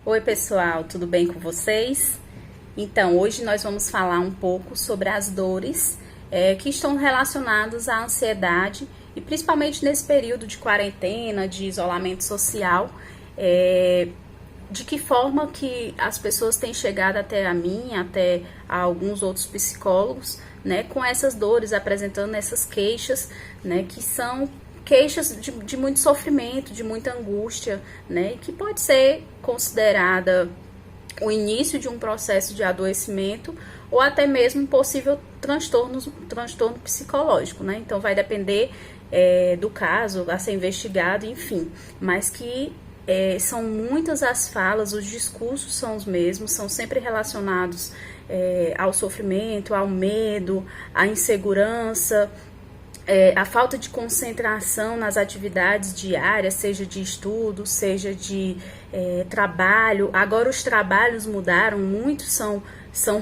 Oi pessoal, tudo bem com vocês? Então, hoje nós vamos falar um pouco sobre as dores que estão relacionadas à ansiedade e principalmente nesse período de quarentena, de isolamento social, de que forma que as pessoas têm chegado até a mim, até a alguns outros psicólogos, né, com essas dores, apresentando essas queixas, né, que são queixas de muito sofrimento, de muita angústia, né, que pode ser considerada o início de um processo de adoecimento ou até mesmo um possível transtorno psicológico, né? Então vai depender do caso a ser investigado, enfim, mas que são muitas as falas, os discursos são os mesmos, são sempre relacionados ao sofrimento, ao medo, à insegurança, a falta de concentração nas atividades diárias, seja de estudo, seja de trabalho. Agora os trabalhos mudaram muito, são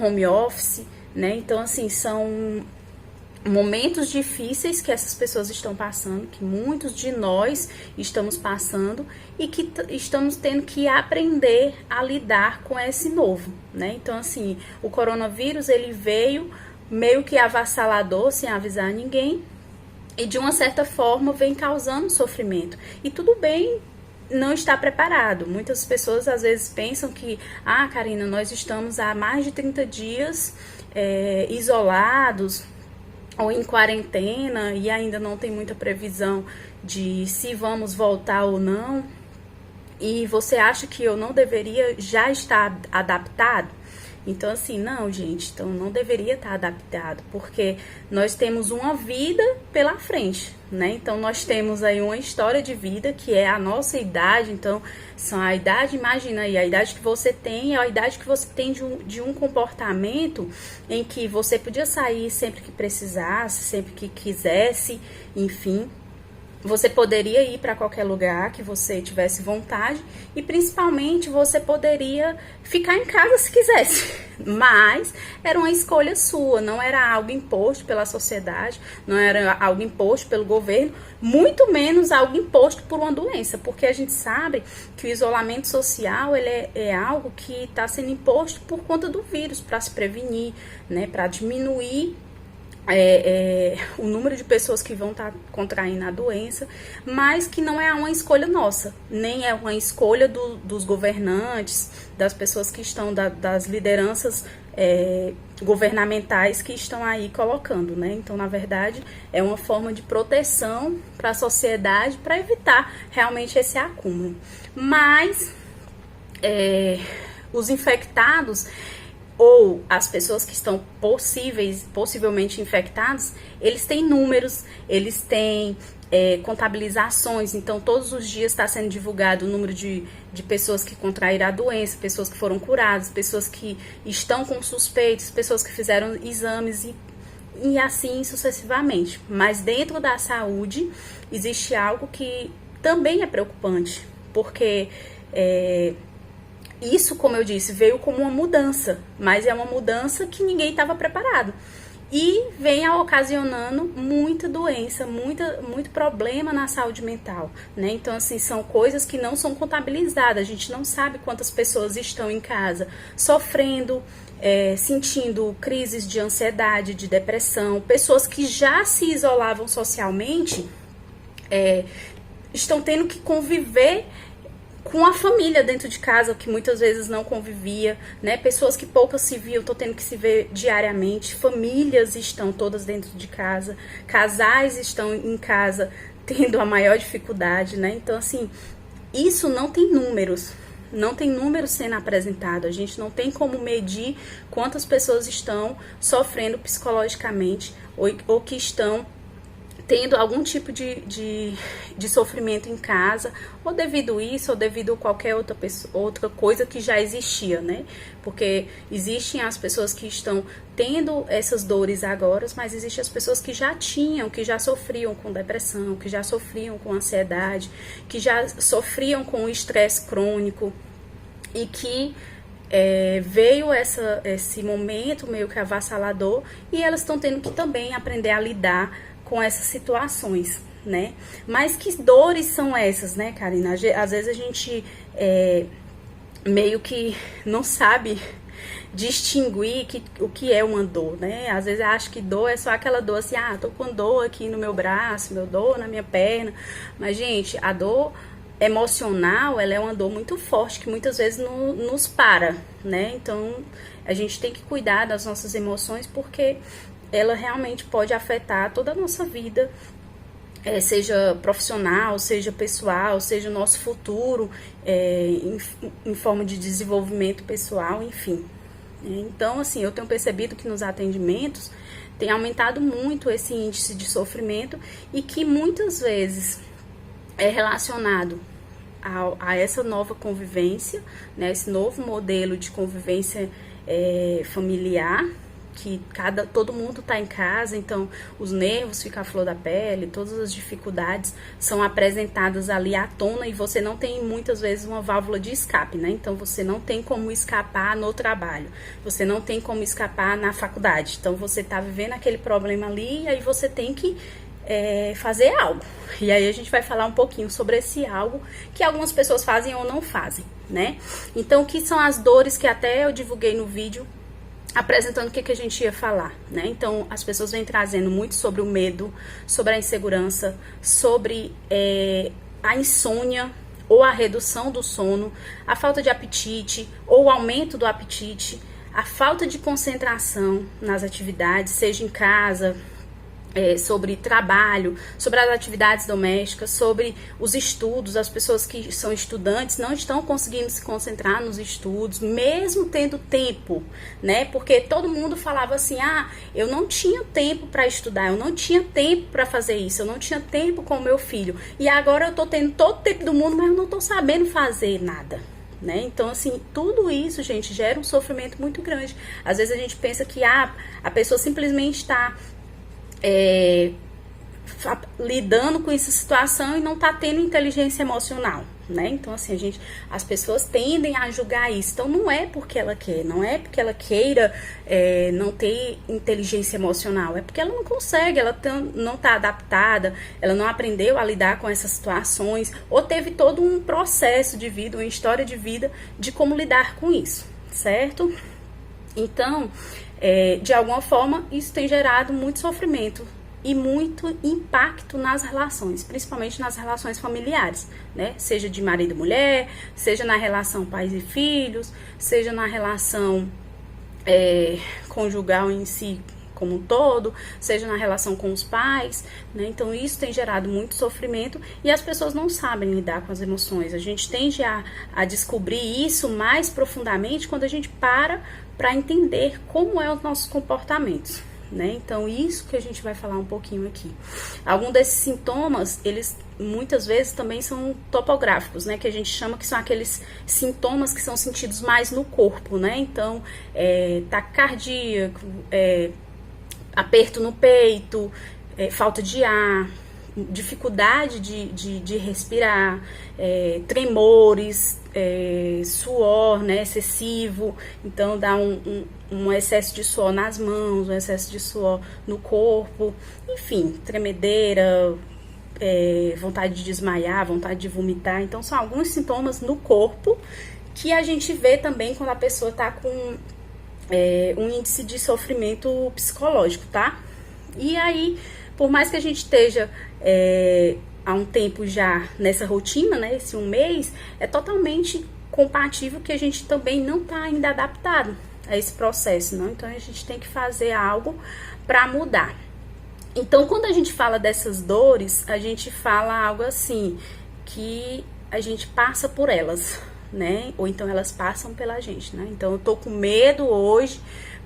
home office, né? Então, assim, são momentos difíceis que essas pessoas estão passando, que muitos de nós estamos passando e que estamos tendo que aprender a lidar com esse novo, né? Então, assim, o coronavírus, ele veio meio que avassalador, sem avisar ninguém, e de uma certa forma vem causando sofrimento. E tudo bem não estar preparado. Muitas pessoas às vezes pensam que, Karina, nós estamos há mais de 30 dias isolados ou em quarentena e ainda não tem muita previsão de se vamos voltar ou não. E você acha que eu não deveria já estar adaptado? Então, assim, não, gente, então não deveria estar adaptado, porque nós temos uma vida pela frente, né? Então, nós temos aí uma história de vida, que é a nossa idade. Então, são a idade, imagina aí, a idade que você tem é a idade que você tem de um comportamento em que você podia sair sempre que precisasse, sempre que quisesse, enfim. Você poderia ir para qualquer lugar que você tivesse vontade e principalmente você poderia ficar em casa se quisesse, mas era uma escolha sua, não era algo imposto pela sociedade, não era algo imposto pelo governo, muito menos algo imposto por uma doença, porque a gente sabe que o isolamento social ele é algo que está sendo imposto por conta do vírus, para se prevenir, né, para diminuir o número de pessoas que vão estar contraindo a doença, mas que não é uma escolha nossa, nem é uma escolha dos governantes, das pessoas que estão, das lideranças governamentais que estão aí colocando, né? Então, na verdade, é uma forma de proteção para a sociedade, para evitar realmente esse acúmulo. Mas os infectados ou as pessoas que estão possivelmente infectadas, eles têm números, eles têm contabilizações. Então todos os dias está sendo divulgado o número de pessoas que contraíram a doença, pessoas que foram curadas, pessoas que estão com suspeitos, pessoas que fizeram exames e assim sucessivamente. Mas dentro da saúde existe algo que também é preocupante, porque isso, como eu disse, veio como uma mudança, mas é uma mudança que ninguém estava preparado. E vem ocasionando muita doença, muito problema na saúde mental, né? Então, assim, são coisas que não são contabilizadas. A gente não sabe quantas pessoas estão em casa sofrendo, sentindo crises de ansiedade, de depressão. Pessoas que já se isolavam socialmente estão tendo que conviver com a família dentro de casa, que muitas vezes não convivia, né? Pessoas que poucas se viam, estão tendo que se ver diariamente, famílias estão todas dentro de casa, casais estão em casa tendo a maior dificuldade, né? Então, assim, isso não tem números sendo apresentado, a gente não tem como medir quantas pessoas estão sofrendo psicologicamente ou que estão tendo algum tipo de sofrimento em casa, ou devido a isso, ou devido a qualquer outra coisa que já existia, né? Porque existem as pessoas que estão tendo essas dores agora, mas existem as pessoas que já tinham, que já sofriam com depressão, que já sofriam com ansiedade, que já sofriam com estresse crônico e que veio esse momento meio que avassalador e elas estão tendo que também aprender a lidar com essas situações, né? Mas que dores são essas, né, Karina? Às vezes a gente meio que não sabe distinguir o que é uma dor, né? Às vezes acha que dor é só aquela dor assim, tô com dor aqui no meu braço, meu dor na minha perna. Mas, gente, a dor emocional, ela é uma dor muito forte, que muitas vezes nos para, né? Então, a gente tem que cuidar das nossas emoções, porque ela realmente pode afetar toda a nossa vida, seja profissional, seja pessoal, seja o nosso futuro, em forma de desenvolvimento pessoal, enfim. Então, assim, eu tenho percebido que nos atendimentos tem aumentado muito esse índice de sofrimento, e que muitas vezes é relacionado a essa nova convivência, né, esse novo modelo de convivência familiar, que todo mundo está em casa, então os nervos ficam à flor da pele, todas as dificuldades são apresentadas ali à tona, e você não tem muitas vezes uma válvula de escape, né? Então você não tem como escapar no trabalho, você não tem como escapar na faculdade, então você está vivendo aquele problema ali, e aí você tem que fazer algo. E aí a gente vai falar um pouquinho sobre esse algo que algumas pessoas fazem ou não fazem, né? Então, o que são as dores, que até eu divulguei no vídeo apresentando o que a gente ia falar, né? Então, as pessoas vêm trazendo muito sobre o medo, sobre a insegurança, sobre a insônia ou a redução do sono, a falta de apetite ou o aumento do apetite, a falta de concentração nas atividades, seja em casa, sobre trabalho, sobre as atividades domésticas, sobre os estudos. As pessoas que são estudantes não estão conseguindo se concentrar nos estudos, mesmo tendo tempo, né? Porque todo mundo falava assim, eu não tinha tempo para estudar, eu não tinha tempo para fazer isso, eu não tinha tempo com o meu filho, e agora eu tô tendo todo o tempo do mundo, mas eu não tô sabendo fazer nada, né? Então, assim, tudo isso, gente, gera um sofrimento muito grande. Às vezes a gente pensa que a pessoa simplesmente está lidando com essa situação e não tá tendo inteligência emocional, né? Então, assim, as pessoas tendem a julgar isso. Então, não é porque ela quer, não é porque ela queira não ter inteligência emocional, é porque ela não consegue, ela não tá adaptada, ela não aprendeu a lidar com essas situações, ou teve todo um processo de vida, uma história de vida de como lidar com isso, certo? Então, de alguma forma, isso tem gerado muito sofrimento e muito impacto nas relações, principalmente nas relações familiares, né? Seja de marido e mulher, seja na relação pais e filhos, seja na relação conjugal em si como um todo, seja na relação com os pais, né? Então isso tem gerado muito sofrimento, e as pessoas não sabem lidar com as emoções. A gente tende a descobrir isso mais profundamente quando a gente para entender como é os nossos comportamentos, né? Então isso que a gente vai falar um pouquinho aqui. Alguns desses sintomas, eles muitas vezes também são topográficos, né? Que a gente chama, que são aqueles sintomas que são sentidos mais no corpo, né? Então, taquicardia, aperto no peito, falta de ar, dificuldade de respirar, tremores, suor, né, excessivo. Então dá um excesso de suor nas mãos, um excesso de suor no corpo, enfim, tremedeira, vontade de desmaiar, vontade de vomitar. Então são alguns sintomas no corpo que a gente vê também quando a pessoa está com um índice de sofrimento psicológico, tá? E aí, por mais que a gente esteja há um tempo já nessa rotina, né, esse um mês, é totalmente compatível que a gente também não está ainda adaptado a esse processo, não? Então a gente tem que fazer algo para mudar. Então, quando a gente fala dessas dores, a gente fala algo assim, que a gente passa por elas, né? Ou então elas passam pela gente, né? Então eu tô com medo hoje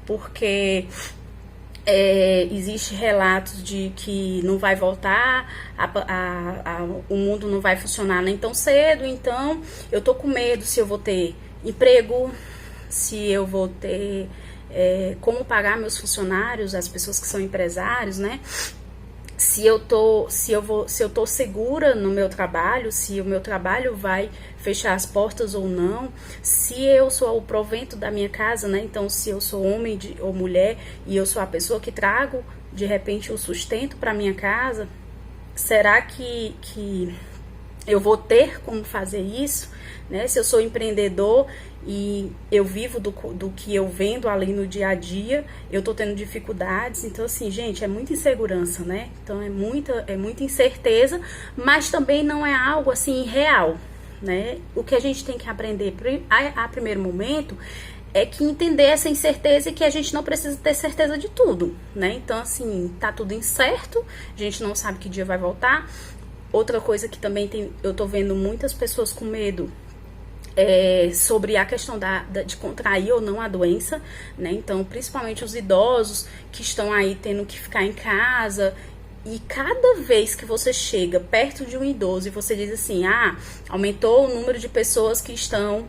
porque existe relatos de que não vai voltar, o mundo não vai funcionar nem tão cedo. Então eu tô com medo se eu vou ter emprego, se eu vou ter como pagar meus funcionários, as pessoas que são empresários, né? Se eu tô segura no meu trabalho, se o meu trabalho vai fechar as portas ou não, se eu sou o provento da minha casa, né? Então, se eu sou homem ou mulher e eu sou a pessoa que trago, de repente, o sustento para minha casa, será que eu vou ter como fazer isso, né? Se eu sou empreendedor e eu vivo do que eu vendo ali no dia a dia, eu tô tendo dificuldades. Então, assim, gente, é muita insegurança, né? Então, é muita incerteza, mas também não é algo, assim, real, né? O que a gente tem que aprender a primeiro momento é que entender essa incerteza e que a gente não precisa ter certeza de tudo, né? Então, assim, tá tudo incerto, a gente não sabe que dia vai voltar. Outra coisa que também eu tô vendo muitas pessoas com medo sobre a questão de contrair ou não a doença, né? Então, principalmente os idosos que estão aí tendo que ficar em casa. E cada vez que você chega perto de um idoso e você diz assim, aumentou o número de pessoas que estão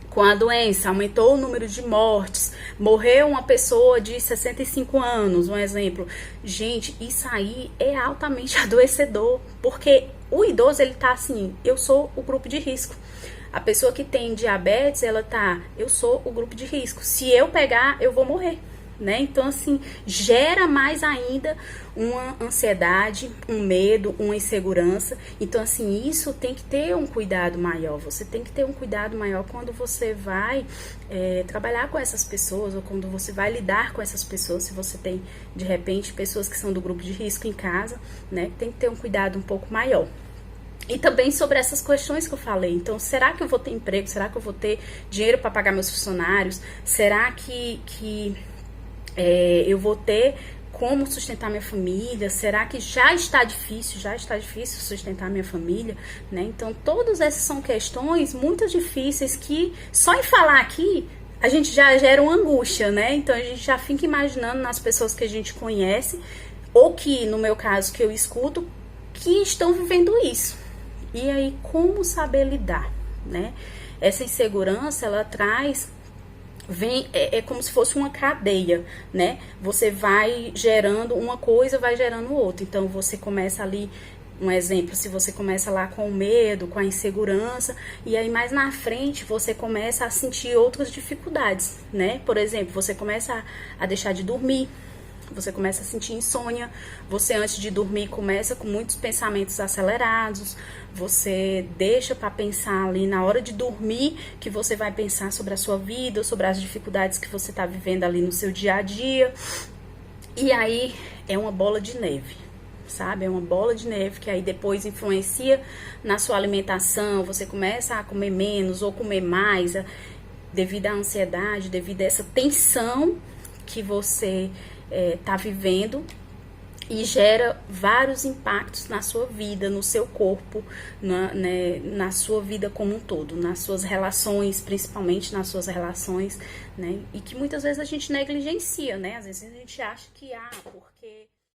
com a doença, aumentou o número de mortes, morreu uma pessoa de 65 anos, um exemplo. Gente, isso aí é altamente adoecedor, porque o idoso, ele tá assim, eu sou o grupo de risco. A pessoa que tem diabetes, eu sou o grupo de risco. Se eu pegar, eu vou morrer. Né? Então, assim, gera mais ainda uma ansiedade, um medo, uma insegurança. Então, assim, isso tem que ter um cuidado maior. Você tem que ter um cuidado maior quando você vai trabalhar com essas pessoas ou quando você vai lidar com essas pessoas. Se você tem, de repente, pessoas que são do grupo de risco em casa, né? Tem que ter um cuidado um pouco maior. E também sobre essas questões que eu falei. Então, será que eu vou ter emprego? Será que eu vou ter dinheiro para pagar meus funcionários? Será que eu vou ter como sustentar minha família? Será que já está difícil sustentar minha família, né? Então, todas essas são questões muito difíceis que só em falar aqui a gente já gera uma angústia, né? Então, a gente já fica imaginando nas pessoas que a gente conhece ou que, no meu caso, que eu escuto, que estão vivendo isso. E aí, como saber lidar, né? Essa insegurança, ela traz... é como se fosse uma cadeia, né? Você vai gerando uma coisa, vai gerando outra. Então, você começa ali, um exemplo, se você começa lá com o medo, com a insegurança, e aí mais na frente você começa a sentir outras dificuldades, né? Por exemplo, você começa a deixar de dormir, você começa a sentir insônia, você antes de dormir começa com muitos pensamentos acelerados, você deixa para pensar ali na hora de dormir, que você vai pensar sobre a sua vida, sobre as dificuldades que você está vivendo ali no seu dia a dia, e aí é uma bola de neve, sabe? É uma bola de neve que aí depois influencia na sua alimentação, você começa a comer menos ou comer mais, devido à ansiedade, devido a essa tensão que você tá vivendo, e gera vários impactos na sua vida, no seu corpo, na sua vida como um todo, nas suas relações, principalmente nas suas relações, né? E que muitas vezes a gente negligencia, né? Às vezes a gente acha que, porque